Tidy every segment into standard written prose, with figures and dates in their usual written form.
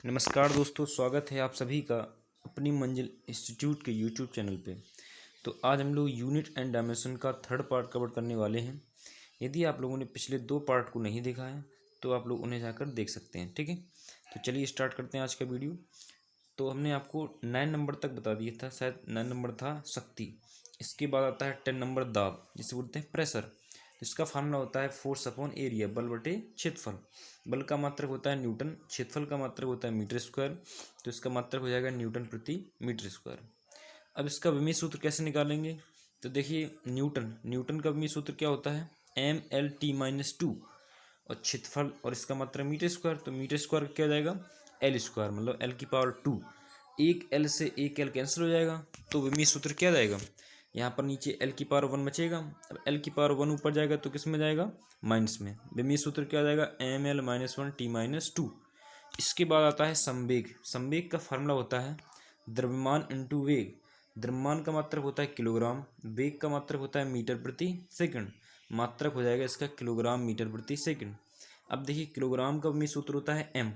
नमस्कार दोस्तों, स्वागत है आप सभी का अपनी मंजिल इंस्टीट्यूट के यूट्यूब चैनल पे। तो आज हम लोग यूनिट एंड डायमेंशन का थर्ड पार्ट कवर करने वाले हैं। यदि आप लोगों ने पिछले 2 पार्ट को नहीं देखा है तो आप लोग उन्हें जाकर देख सकते हैं, ठीक है। तो चलिए स्टार्ट करते हैं आज का वीडियो। तो हमने आपको 9 नंबर तक बता दिया था, शायद 9 नंबर था शक्ति। इसके बाद आता है 10 नंबर दाब, जिसे बोलते हैं प्रेशर। इसका फार्मूला होता है फोर्स अपॉन एरिया, बल बटे क्षेत्रफल। बल का मात्रक होता है न्यूटन, क्षेत्रफल का मात्रक होता है मीटर स्क्वायर। तो इसका मात्रक हो जाएगा न्यूटन प्रति मीटर स्क्वायर। अब इसका विमीय सूत्र कैसे निकालेंगे? तो देखिए, न्यूटन न्यूटन का विमीय सूत्र क्या होता है? M/L/T-2। और क्षेत्रफल और इसका मात्रक मीटर स्क्वायर, तो मीटर स्क्वायर क्या हो जाएगा? एल स्क्वायर, मतलब L⁻²। एक एल से एक एल कैंसिल हो जाएगा, तो विमीय सूत्र क्या जाएगा? यहाँ पर नीचे L⁻1 बचेगा। अब L⁻1 ऊपर जाएगा तो किस में जाएगा? माइनस में। विमीय सूत्र क्या जाएगा? ML-1T-2। इसके बाद आता है संवेग। संवेग का फार्मूला होता है द्रव्यमान इंटू वेग। द्रव्यमान का मात्रक होता है किलोग्राम, वेग का मात्रक होता है मीटर प्रति सेकंड। मात्रक हो जाएगा इसका किलोग्राम मीटर प्रति सेकंड। अब देखिए, किलोग्राम का विमीय सूत्र होता है m,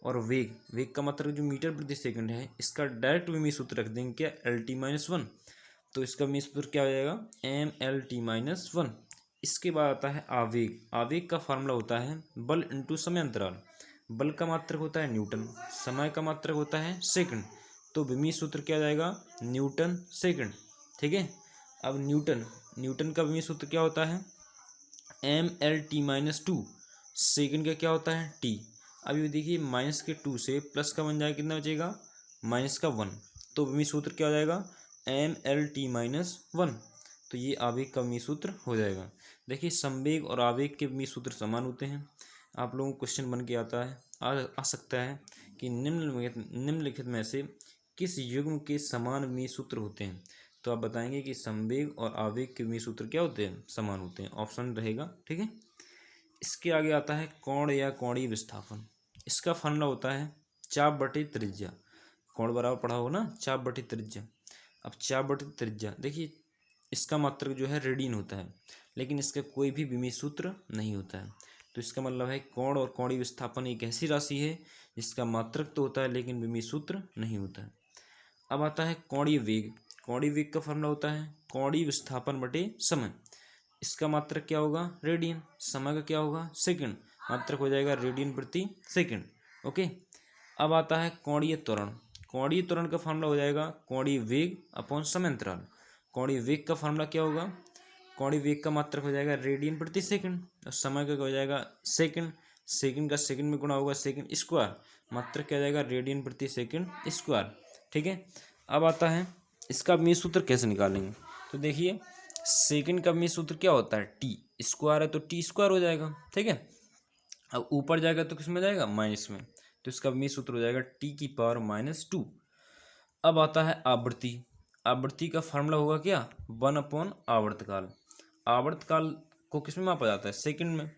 और वेग वेग का मात्रक जो मीटर प्रति सेकंड है, इसका डायरेक्ट विमीय सूत्र रख देंगे क्या? L⁻1। तो इसका विमीय सूत्र क्या हो जाएगा? ML⁻1। इसके बाद आता है आवेग। आवेग का फार्मूला होता है बल इंटू समय अंतराल। बल का मात्रक होता है न्यूटन, समय का मात्रक होता है सेकंड। तो विमीय सूत्र क्या जाएगा? न्यूटन सेकंड, ठीक है। अब न्यूटन का विमीय सूत्र क्या होता है? ML⁻2। सेकंड का क्या होता है? टी। अब ये देखिए, माइनस के 2 से प्लस का बन जाएगा, कितना बचेगा? माइनस का 1। तो विमीय सूत्र क्या हो जाएगा? ML⁻1। तो ये आवेग का विमीय सूत्र हो जाएगा। देखिए, संवेग और आवेग के विमीय सूत्र समान होते हैं। आप लोगों को क्वेश्चन बन के आता है, आ सकता है कि निम्नलिखित में से किस युग्म के समान विमीय सूत्र होते हैं? तो आप बताएंगे कि संवेग और आवेग के विमीय सूत्र क्या होते हैं? समान होते हैं। ऑप्शन रहेगा, ठीक है। इसके आगे आता है कोण या कोणीय विस्थापन। इसका फार्मूला होता है चाप बटे त्रिज्या। कोण बराबर पढ़ा हो ना, चाप बटे त्रिज्या। अब चाप बटे त्रिज्या, देखिए इसका मात्रक जो है रेडियन होता है, लेकिन इसका कोई भी विमीय सूत्र नहीं होता है। तो इसका मतलब है कोण और कोणीय विस्थापन एक ऐसी राशि है जिसका मात्रक तो होता है लेकिन विमीय सूत्र नहीं होता है। अब आता है कोणीय वेग। कोणीय वेग का फार्मूला होता है कोणीय विस्थापन बटे समय। इसका मात्रक क्या होगा? रेडियन। समय का क्या होगा? सेकंड। मात्रक हो जाएगा रेडियन प्रति सेकंड। ओके। अब आता है कोणीय त्वरण। कोणीय त्वरण का फार्मूला हो जाएगा कोणीय वेग अपॉन समय अंतराल। कोणीय वेग का फार्मूला क्या होगा? कोणीय वेग का मात्रक हो जाएगा रेडियन प्रति सेकंड, और समय का हो जाएगा सेकंड। सेकंड का सेकंड में गुणा होगा सेकंड स्क्वायर। मात्रक क्या हो जाएगा? रेडियन प्रति सेकंड स्क्वायर, ठीक है। अब आता है इसका विमीय सूत्र कैसे निकालेंगे? तो देखिए, सेकंड का विमीय सूत्र क्या होता है? टी स्क्वायर है तो टी स्क्वायर हो जाएगा, ठीक है। अब ऊपर जाएगा तो किस में जाएगा? माइनस में। तो इसका विमीय सूत्र हो जाएगा T⁻²। अब आता है आवृत्ति। आवृत्ति का फार्मूला होगा क्या? 1 आवर्तकाल। आवर्तकाल को किस में मापा जाता है? सेकंड में।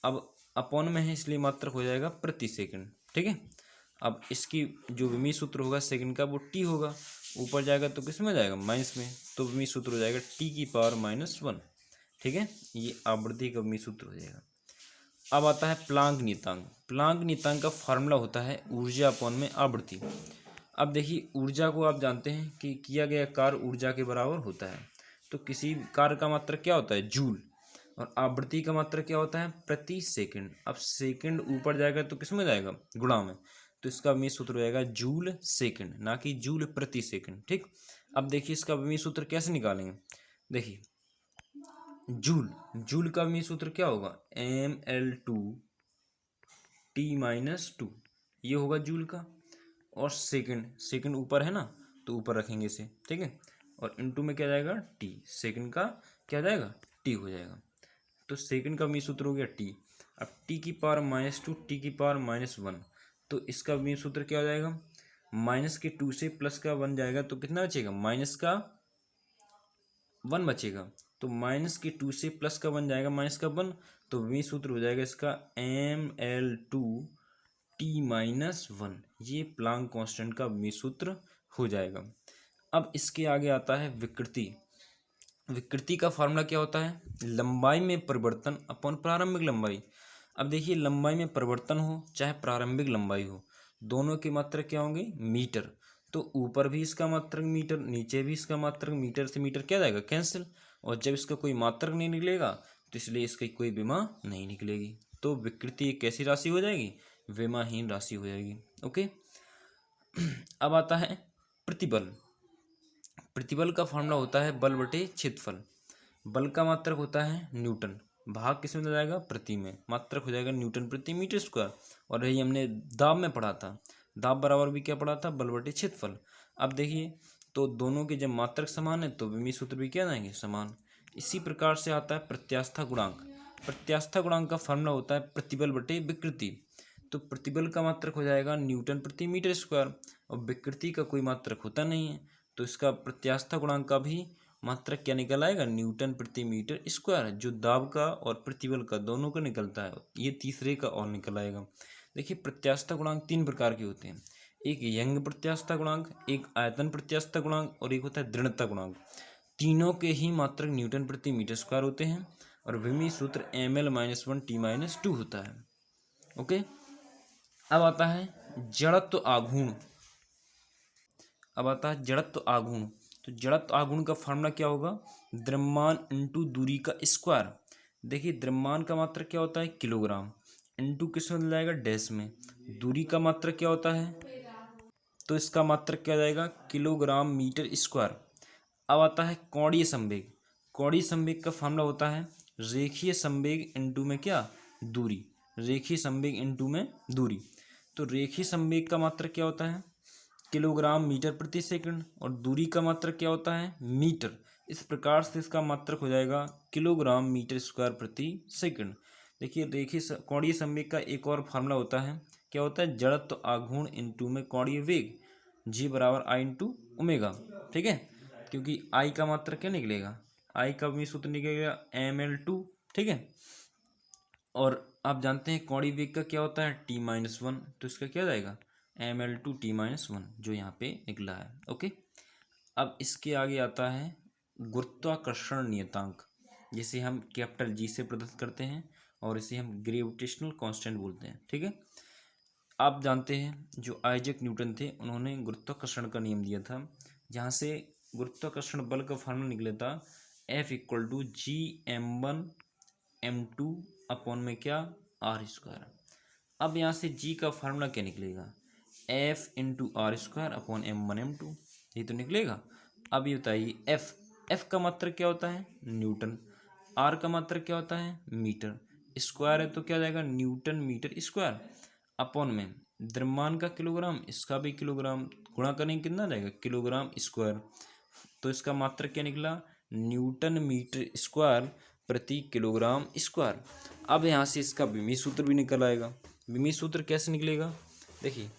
अब अपॉन में है इसलिए मात्रक हो जाएगा प्रति सेकंड, ठीक है। अब इसकी जो विमीय सूत्र होगा सेकंड का, वो टी होगा। ऊपर जाएगा तो किस में जाएगा? माइनस में। तो विमीय सूत्र हो जाएगा T⁻⁻1, ठीक है। ये आवृत्ति का विमीय सूत्र हो जाएगा। अब आता है प्लांक नियतांक। प्लांक नियतांक का फार्मूला होता है ऊर्जा अपॉन में आवृत्ति। अब देखिए, ऊर्जा को आप जानते हैं कि किया गया कार्य ऊर्जा के बराबर होता है। तो किसी कार्य का मात्रक क्या होता है? जूल। और आवृत्ति का मात्रक क्या होता है? प्रति सेकंड। अब सेकंड ऊपर जाएगा तो किस में जाएगा? गुणा में। तो इसका विमीय सूत्र हो जाएगा जूल सेकंड, ना कि जूल प्रति सेकंड, ठीक। अब देखिए, इसका विमीय सूत्र कैसे निकालेंगे? देखिए, जूल का विमीय सूत्र क्या होगा? ML⁻2T-2, ये होगा जूल का। और सेकंड ऊपर है ना, तो ऊपर रखेंगे इसे, ठीक है। और इनटू में क्या जाएगा? टी। सेकंड का क्या जाएगा? टी हो जाएगा। तो सेकंड का विमीय सूत्र हो गया टी। अब T⁻², T⁻−1, तो इसका विमीय सूत्र क्या हो जाएगा? माइनस के 2 से प्लस का 1 जाएगा तो कितना बचेगा? माइनस का 1 बचेगा। तो माइनस के 2 से प्लस का 1 जाएगा, माइनस का 1। तो विमीय सूत्र हो जाएगा इसका ML⁻2T-1। ये प्लांक कांस्टेंट का विमीय सूत्र हो जाएगा। अब इसके आगे आता है विकृति। विकृति का फार्मूला क्या होता है? लंबाई में परिवर्तन अपॉन प्रारंभिक लंबाई। अब देखिए, लंबाई में परिवर्तन हो चाहे प्रारंभिक लंबाई हो, दोनों की मात्रक क्या होंगे? मीटर। तो ऊपर भी इसका मात्रक मीटर, नीचे भी इसका मात्रक मीटर, से मीटर क्या जाएगा? कैंसिल। और जब इसका कोई मात्रक नहीं निकलेगा तो इसलिए इसकी कोई विमा नहीं निकलेगी। तो विकृति एक कैसी राशि हो जाएगी? विमाहीन राशि हो जाएगी। ओके। अब आता है प्रतिबल। प्रतिबल का फॉर्मूला होता है बल बटे क्षेत्रफल। बल का मात्रक होता है न्यूटन, भाग किस में जाएगा? प्रति में, मात्रक हो जाएगा न्यूटन प्रति मीटर स्क्वायर। और यही हमने दाब में पढ़ा था, दाब बराबर भी क्या पढ़ा था? बल बटे क्षेत्रफल। अब देखिए, तो दोनों के जब मात्रक समान है तो विमीय सूत्र भी क्या जाएंगे? समान। इसी प्रकार से आता है प्रत्यास्था गुणांक। प्रत्यास्था गुणांक का फॉर्मूला होता है प्रतिबल बटे विकृति। तो प्रतिबल का मात्रक हो जाएगा न्यूटन प्रति मीटर स्क्वायर, और विकृति का कोई मात्रक होता नहीं है, तो इसका प्रत्यास्था गुणांक का भी मात्रक क्या निकल आएगा? न्यूटन प्रति मीटर स्क्वायर, जो दाब का और प्रतिबल का दोनों का निकलता है। ये तीसरे का और निकल आएगा। देखिए, प्रत्यास्था गुणांक तीन प्रकार के होते हैं। एक यंग प्रत्यास्था गुणांक, एक आयतन प्रत्यास्था गुणांक, और एक होता है दृढ़ता गुणांक। तीनों के ही मात्रक न्यूटन प्रति मीटर स्क्वायर होते हैं, और विमीय सूत्र ml-1t-2 होता है। ओके। अब आता है जड़त्व आघूर्ण। अब आता है जड़त्व आघूर्ण। तो जड़त्व आघूर्ण का फॉर्मूला क्या होगा? द्रव्यमान इंटू दूरी का स्क्वायर। देखिए, द्रव्यमान का मात्रक क्या होता है? किलोग्राम, इंटू किस में मिल जाएगा? डैश में। दूरी का मात्रक क्या होता है? तो इसका मात्रक क्या जाएगा? Kilogram metre square. अब आता है कोणीय संवेग। कोणीय संवेग का फॉर्मूला होता है रेखीय संवेग इंटू में क्या? दूरी। रेखीय संवेग इंटू में दूरी। तो रेखीय संवेग का मात्रक क्या होता है? किलोग्राम मीटर प्रति सेकंड, और दूरी का मात्रक क्या होता है? मीटर। इस प्रकार से इसका मात्रक हो जाएगा किलोग्राम मीटर स्क्वायर प्रति सेकंड। देखिए, रेखीय कोणीय संवेग का एक और फार्मूला होता है, क्या होता है? जड़त्व आघूर्ण इंटू में कोणीय वेग, जी बराबर आई इंटू ओमेगा। ठीक है, क्योंकि आई का मात्रक क्या निकलेगा? आई का भी सूत्र निकलेगा ml2। ठीक है, और आप जानते हैं कोणीय वेग का क्या होता है? t-1। तो इसका क्या जाएगा? ml2 t-1, जो यहाँ पे निकला है। ओके। अब इसके आगे आता है गुरुत्वाकर्षण नियतांक, जिसे हम कैपिटल जी से प्रदर्शित करते हैं, और इसे हम ग्रेविटेशनल कांस्टेंट बोलते हैं। ठीक है, आप जानते हैं जो आइजैक न्यूटन थे, उन्होंने गुरुत्वाकर्षण का नियम दिया था, जहाँ से गुरुत्वाकर्षण बल का फॉर्मूला निकला था F=G(m1m2) अपॉन में क्या? r²। अब यहाँ से g का फार्मूला क्या निकलेगा? F(r²) अपॉन m1m2, ये तो निकलेगा। अब ये बताइए, f का मात्रक क्या होता है? न्यूटन। r का मात्रक क्या होता है? मीटर। स्क्वायर है तो क्या जाएगा? न्यूटन मीटर स्क्वायर, अपॉन में द्रव्यमान का किलोग्राम, इसका भी किलोग्राम, गुणा करेंगे कितना जाएगा? Kilogram square. तो इसका मात्रक क्या निकला? न्यूटन मीटर स्क्वायर प्रति किलोग्राम स्क्वायर। अब यहाँ से इसका विमीय सूत्र भी निकल आएगा। विमीय सूत्र कैसे निकलेगा? देखिए,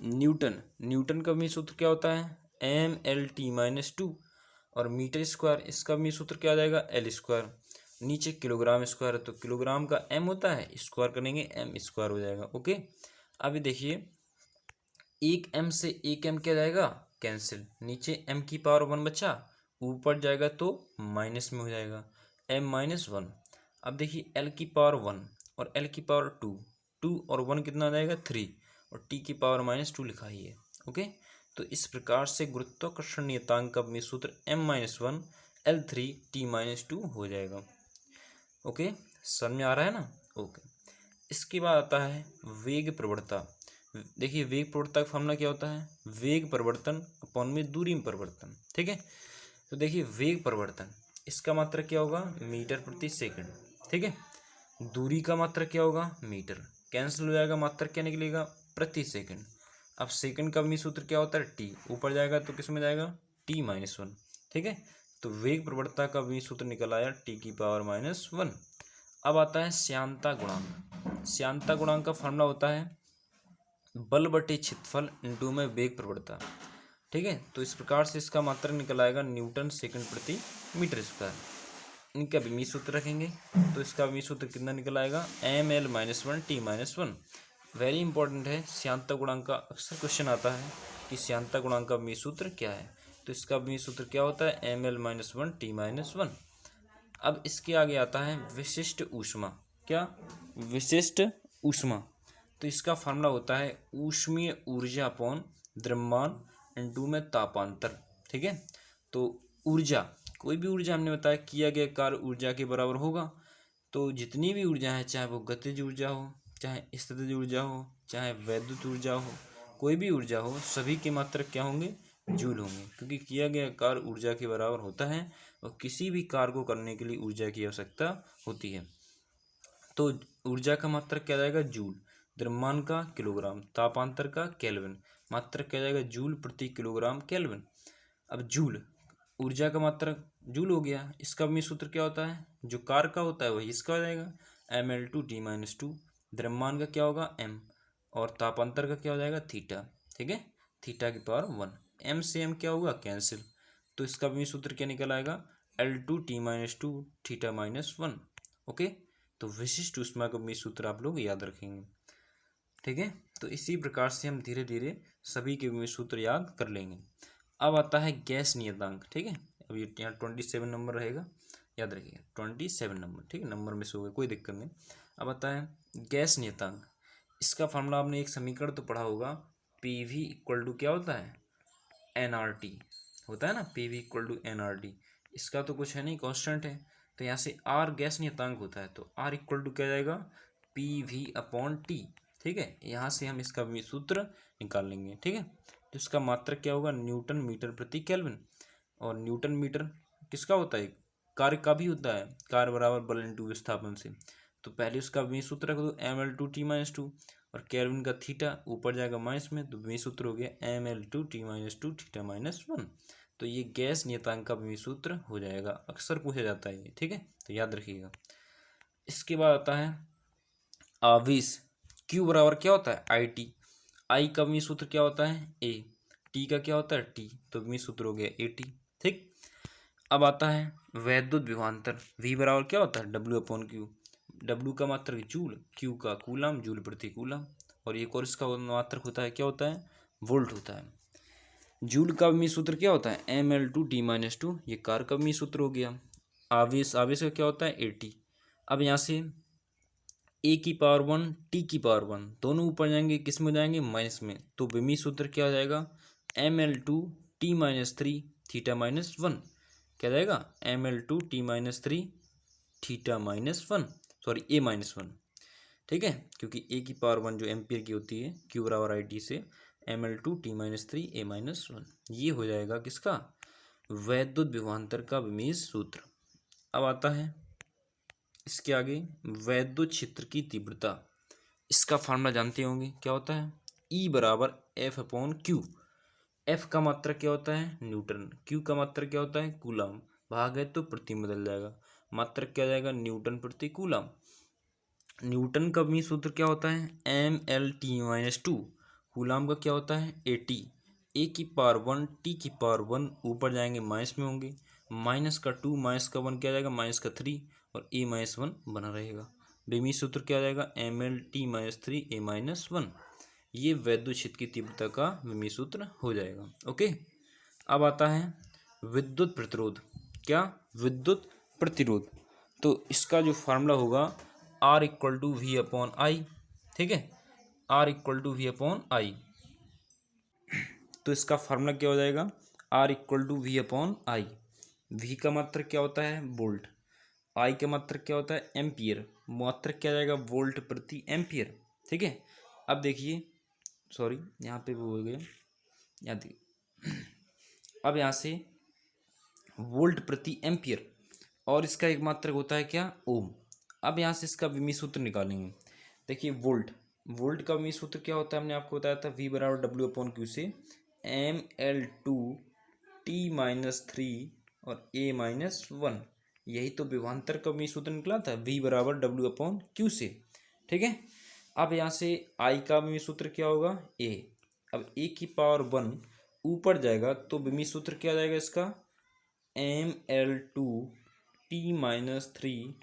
न्यूटन का विमीय सूत्र क्या होता है? ml(t-2), और मीटर स्क्वायर, इसका विमीय सूत्र क्या आ जाएगा? l²। नीचे किलोग्राम स्क्वायर है तो किलोग्राम का m होता है, स्क्वायर करेंगे m² हो जाएगा। ओके। अभी देखिए, एक m से एक m क्या जाएगा? कैंसिल। नीचे m⁻1 बचा, ऊपर जाएगा तो माइनस में हो जाएगा m-1। अब देखिए, l⁻1 और l⁻2, 2 और 1 कितना आ जाएगा? 3, और t⁻−2 लिखा ही है। ओके। तो इस प्रकार से गुरुत्वाकर्षण नियतांक का विमीय सूत्र m-1 l3t-2 हो जाएगा। ओके, समझ में आ रहा है ना? ओके। इसके बाद आता है वेग प्रवणता। देखिए, वेग प्रवणता का फॉर्मूला क्या होता है? वेग परिवर्तन अपॉन में दूरी में परिवर्तन। ठीक है, तो देखिए, वेग परिवर्तन, इसका मात्रक क्या होगा? मीटर प्रति सेकंड। ठीक है, दूरी का मात्रक क्या होगा? मीटर। कैंसिल हो जाएगा, मात्रक क्या निकलेगा? प्रति सेकंड। अब सेकंड का विमीय सूत्र क्या होता है? टी। ऊपर जाएगा तो किस में जाएगा? t-1। ठीक है, तो वेग प्रवणता का विमीय सूत्र निकल आया t⁻−1। अब आता है श्यानता गुणांक। श्यानता गुणांक का फॉर्मूला होता है बल बटे क्षेत्रफल इंटू में वेग प्रवणता। ठीक है, तो इस प्रकार से इसका मात्रक निकल आएगा न्यूटन सेकंड प्रति मीटर स्क्वायर। इनका विमीय सूत्र रखेंगे तो इसका विमीय सूत्र कितना निकल आएगा? ml-1t-1। वेरी इंपॉर्टेंट है, श्यानता गुणांक का अक्सर क्वेश्चन आता है कि श्यानता गुणांक का विमीय सूत्र क्या है। तो इसका विमीय सूत्र क्या होता है? ml-1t-1। अब इसके आगे आता है विशिष्ट ऊष्मा। क्या? विशिष्ट ऊष्मा। तो इसका फार्मूला होता है ऊष्मीय ऊर्जा अपॉन द्रव्यमान इनटू में तापांतर। ठीक है, तो ऊर्जा, कोई भी ऊर्जा हमने बताया किया गया कार्य ऊर्जा के बराबर होगा। तो जितनी भी ऊर्जा है, चाहे वो गतिज ऊर्जा हो, चाहे स्थितिज ऊर्जा हो, चाहे वैद्युत ऊर्जा हो, कोई भी ऊर्जा हो, सभी के मात्रक क्या होंगे, जूल होंगे, क्योंकि किया गया कार्य ऊर्जा के बराबर होता है और किसी भी कार्य को करने के लिए ऊर्जा की आवश्यकता होती है। तो ऊर्जा का मात्रक क्या जाएगा, जूल, द्रव्यमान का किलोग्राम, तापांतर का केल्विन, मात्रक क्या जाएगा, जूल प्रति किलोग्राम केल्विन। अब जूल, ऊर्जा का मात्रक जूल हो गया, इसका भी सूत्र क्या होता है, जो कार का होता है वही इसका हो जाएगा, mL/T-2। द्रव्यमान का क्या होगा, m, और तापांतर का क्या हो जाएगा, थीटा। ठीक है, थीटा की पावर 1, m से m क्या होगा, कैंसिल, तो इसका भी सूत्र क्या निकल आएगा, L/T-2 थीटा-1। ओके, तो विशिष्ट ऊष्मा का भी सूत्र आप लोग याद रखेंगे। ठीक है, तो इसी प्रकार से हम धीरे धीरे सभी के भी सूत्र याद कर लेंगे। अब आता है गैस नियतांक। ठीक है, अब ये यहाँ 27 नंबर रहेगा, याद रखिएगा 27 नंबर। ठीक है, नंबर मिस हो गया, कोई दिक्कत नहीं। अब आता है गैस नियतांक। इसका फार्मूला आपने एक समीकरण तो पढ़ा होगा, पी वी इक्वल टू क्या होता है, NRT होता है ना, P V equal to NRT। इसका तो कुछ है नहीं, कांस्टेंट है, तो यहाँ से R गैस नियतांक होता है, तो R इक्वल टू क्या जाएगा, PV/T। ठीक है, यहाँ से हम इसका भी सूत्र निकाल लेंगे। ठीक है, तो इसका मात्रक क्या होगा, न्यूटन मीटर प्रति केल्विन, और न्यूटन मीटर किसका होता है, कार्य का भी होता है, कार्य बराबर बल इंटू विस्थापन से। तो पहले उसका भी सूत्र रख दो, mL/T-2, और केल्विन का थीटा ऊपर जाएगा माइनस में, तो भी सूत्र हो गया mL/T-2 थीटा-1। तो ये गैस नियतांक का भी सूत्र हो जाएगा, अक्सर पूछा जाता है ये। ठीक है, तो याद रखिएगा। इसके बाद आता है आवेश, Q बराबर क्या होता है, IT। I का भी सूत्र क्या होता है, A। T का क्या होता है, T, तो भी सूत्र हो गया AT। ठीक, अब आता है वैद्युत विभवांतर, V बराबर क्या होता है, W/Q। W का मात्रक जूल, Q का कूलम, जूल प्रति कूलम, और एक और इसका मात्रक होता है, क्या होता है, वोल्ट होता है। जूल का भी सूत्र क्या होता है, mL/T-2, ये कार का भी सूत्र हो गया। आवेश, आवेश का क्या होता है, AT। अब यहाँ से A⁻1 T⁻1 दोनों ऊपर जाएंगे, किस में जाएंगे, माइनस में, तो विमी सूत्र क्या हो जाएगा, mL/T-3 थीटा-1। क्या जाएगा, mL/T-3 थीटा-1, सॉरी A-1। ठीक है, क्योंकि A⁻1 जो एम्पियर की होती है, Q बराबर IT से mL/T-3 A-1, ये हो जाएगा किसका, वैद्युत विभवांतर का विमीय सूत्र। अब आता है इसके आगे वैद्युत क्षेत्र की तीव्रता। इसका फार्मूला जानते होंगे, क्या होता है, E बराबर F/Q। F का मात्रक क्या होता है, न्यूटन, Q का मात्रक क्या होता है, कूलम, भाग है तो प्रति में बदल जाएगा, मात्रक क्या जाएगा, न्यूटन प्रति कूलम। न्यूटन का भी सूत्र क्या होता है, mL/T-2। कूलम का क्या होता है, AT। A⁻1 T⁻1 ऊपर जाएंगे माइनस में होंगे, माइनस का 2 माइनस का 1 क्या जाएगा, माइनस का 3, और A-1 बना रहेगा। बेमी सूत्र क्या आ जाएगा, mL/T-3 A-1। ये वैद्युत क्षेत्र की तीव्रता का बेमी सूत्र हो जाएगा। ओके, अब आता है विद्युत प्रतिरोध। क्या, विद्युत प्रतिरोध, तो इसका जो फार्मूला होगा R=V/I। ठीक है, R=V/I। तो इसका फार्मूला क्या हो जाएगा, R=V/I। V का मात्रक क्या होता है, वोल्ट, I का मात्रक क्या होता है, एम्पियर, मात्रक क्या जाएगा, वोल्ट प्रति एम्पियर। ठीक है, अब देखिए, सॉरी यहाँ पे वो हो गया, यहाँ देखिए, अब यहाँ से वोल्ट प्रति एम्पियर, और इसका एक मात्रक होता है क्या, ओम। अब यहाँ से इसका विमी सूत्र निकालेंगे। देखिए वोल्ट, वोल्ट का विमी सूत्र क्या होता है, हमने आपको बताया था, V बराबर W/Q से mL/T-3 और A-1। यही तो विभवांतर का विमी सूत्र निकला था, V बराबर W/Q से। ठीक है, अब यहाँ से I का विमी सूत्र क्या होगा, A। अब A⁻1 ऊपर जाएगा तो विमी सूत्र क्या आ जाएगा इसका, mL/T-3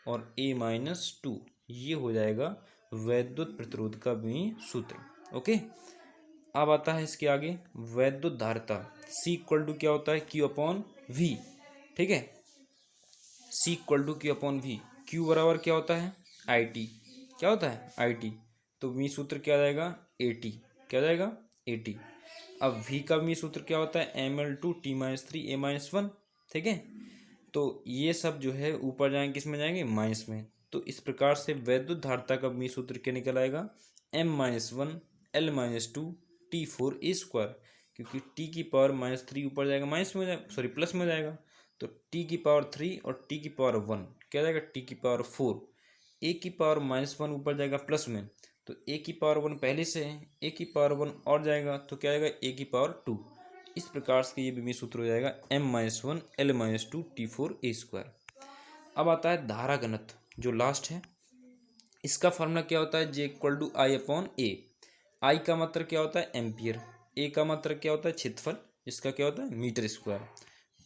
और A-2। ये हो जाएगा वैद्युत प्रतिरोध का भी सूत्र। ओके, अब आता है इसके आगे वैद्युत धारिता। C= क्या होता है, Q/V। ठीक है, C= Q/V। Q बराबर क्या होता है, IT। क्या होता है, IT। तो मी सूत्र क्या आ जाएगा 80, क्या आ जाएगा 80। अब v का मी सूत्र क्या होता है ml2t-3a-1, ठीक है। तो ये सब जो है ऊपर जाएंगे, किस में जाएंगे, माइनस में। तो इस प्रकार से वैद्युत धारिता का मी सूत्र क्या निकल आएगा m-1l-2t4a², क्योंकि t की पावर -3 ऊपर जाएगा माइनस में सॉरी प्लस में जाएगा, तो t की पावर 3 और t की पावर 1 क्या जाएगा t की पावर 4, a की पावर -1 ऊपर जाएगा प्लस में, तो a की पावर 1 पहले से है, a की पावर 1 और जाएगा तो क्या आएगा a की पावर 2। इस प्रकार से ये भी सूत्र हो जाएगा m-1l-2t4a²। अब आता है धारा घनत्व जो लास्ट है। इसका फॉर्मूला क्या होता है, J=I/A। आई का मात्रक क्या होता है एम्पियर, ए का मात्रक क्या होता है क्षेत्रफल, इसका क्या होता है मीटर स्क्वायर।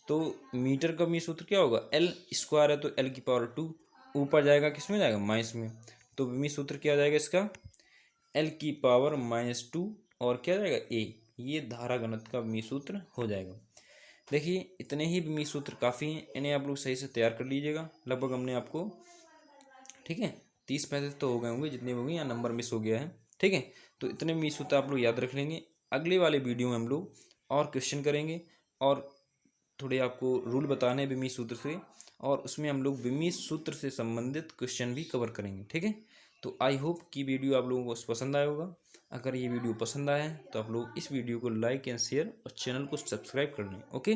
तो मीटर का मी सूत्र क्या होगा, एल स्क्वायर है तो एल की पावर 2 ऊपर जाएगा, किस में जाएगा माइनस में, तो मी सूत्र क्या आ जाएगा इसका एल की पावर -2 और क्या जाएगा ए। ये धारा घनत्व का मी सूत्र हो जाएगा। देखिए इतने ही मी सूत्र काफ़ी हैं, इन्हें आप लोग सही से तैयार कर लीजिएगा। लगभग हमने आपको, ठीक है, 30-35 तो हो गए होंगे, जितने भी होंगे, या नंबर मिस हो गया है, ठीक है। तो इतने मी सूत्र आप लोग याद रख लेंगे। अगले वाले वीडियो में हम लोग और क्वेश्चन करेंगे और थोड़े आपको रूल बताने हैं विमी सूत्र से, और उसमें हम लोग विमी सूत्र से संबंधित क्वेश्चन भी कवर करेंगे, ठीक है। तो आई होप कि वीडियो आप लोगों को पसंद आया होगा। अगर ये वीडियो पसंद आया है तो आप लोग इस वीडियो को लाइक एंड शेयर और चैनल को सब्सक्राइब कर लें। ओके।